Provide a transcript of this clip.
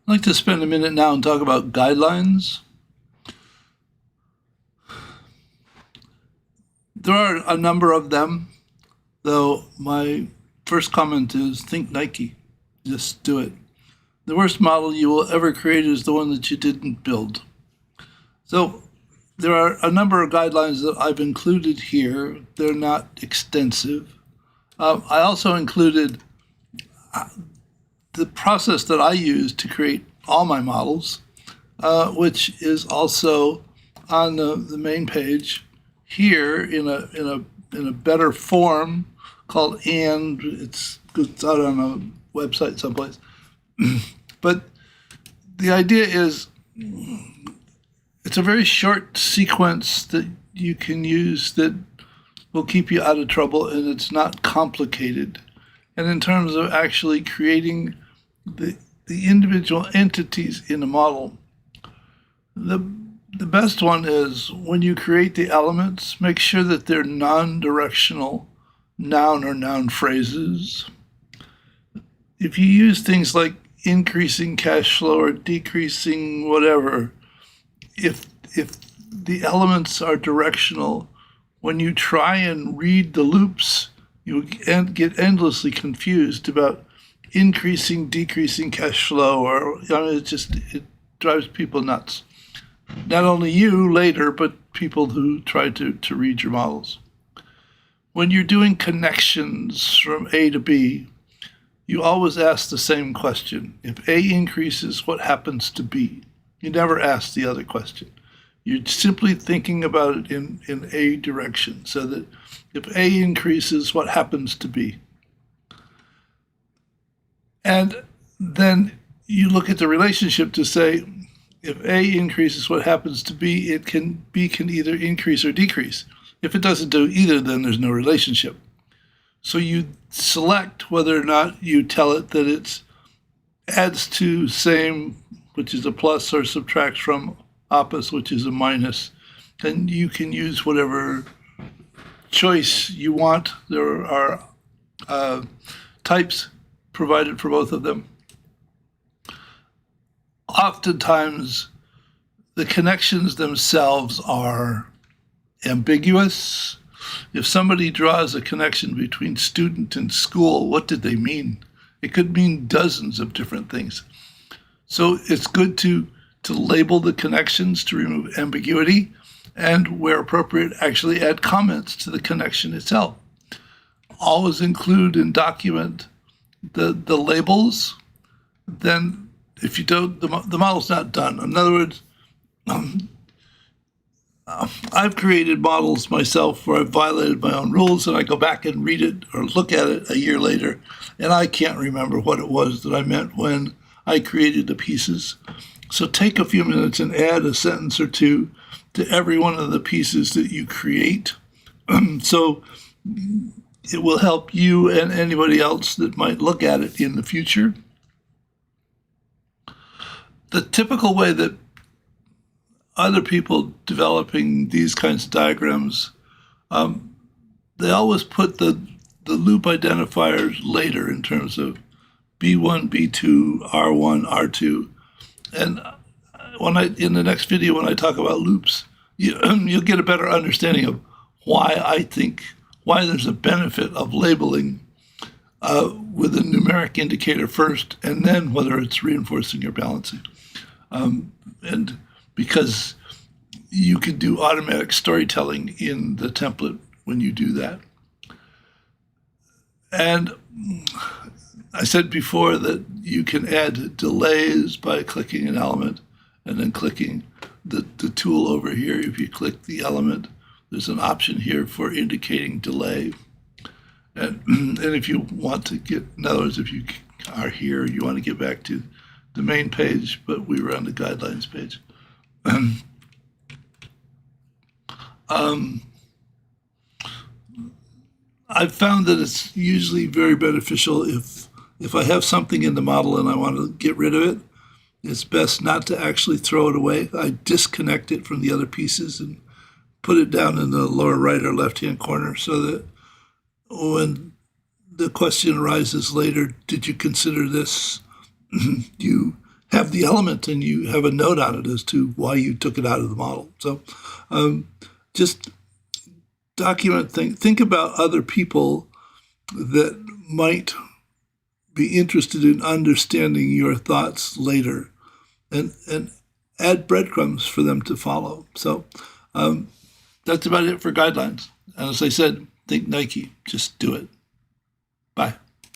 I'd like to spend a minute now and talk about guidelines. There are a number of them, though my first comment is think Nike. Just do it. The worst model you will ever create is the one that you didn't build. So there are a number of guidelines that I've included here. They're not extensive. I also included the process that I use to create all my models, which is also on the main page here in a better form called it's out on a website someplace. But the idea is it's a very short sequence that you can use that will keep you out of trouble, and it's not complicated. And in terms of actually creating the individual entities in a model, the best one is when you create the elements, make sure that they're non-directional noun or noun phrases. If you use things like increasing cash flow or decreasing whatever, if the elements are directional, when you try and read the loops, you get endlessly confused about increasing, decreasing cash flow, or it drives people nuts. Not only you later, but people who try to read your models. When you're doing connections from A to B, you always ask the same question. If A increases, what happens to B? You never ask the other question. You're simply thinking about it in A direction, so that if A increases, what happens to B? And then you look at the relationship to say, if A increases, what happens to B? B can either increase or decrease. If it doesn't do either, then there's no relationship. So you select whether or not you tell it that it adds to same, which is a plus, or subtracts from opposite, which is a minus. And you can use whatever choice you want. There are types provided for both of them. Oftentimes, the connections themselves are ambiguous. If somebody draws a connection between student and school, what did they mean? It could mean dozens of different things. So it's good to label the connections to remove ambiguity, and where appropriate, actually add comments to the connection itself. Always include and document the labels. Then if you don't, the model's not done. In other words, I've created models myself where I've violated my own rules, and I go back and read it or look at it a year later, and I can't remember what it was that I meant when I created the pieces. So take a few minutes and add a sentence or two to every one of the pieces that you create. So it will help you and anybody else that might look at it in the future. The typical way that other people developing these kinds of diagrams, they always put the loop identifiers later in terms of B1, B2, R1, R2. And in the next video, when I talk about loops, you'll get a better understanding of why there's a benefit of labeling with a numeric indicator first, and then whether it's reinforcing or balancing. And because you can do automatic storytelling in the template when you do that. And I said before that you can add delays by clicking an element and then clicking the tool over here. If you click the element, there's an option here for indicating delay. And if you want to get, in other words, if you are here, you want to get back to the main page, but we were on the guidelines page. I've found that it's usually very beneficial if I have something in the model and I want to get rid of it, it's best not to actually throw it away. I disconnect it from the other pieces and put it down in the lower right or left-hand corner so that when the question arises later, did you consider this? You have have the element and you have a note on it as to why you took it out of the model. So just document, think about other people that might be interested in understanding your thoughts later, and add breadcrumbs for them to follow. So that's about it for guidelines. And as I said, think Nike, just do it. Bye.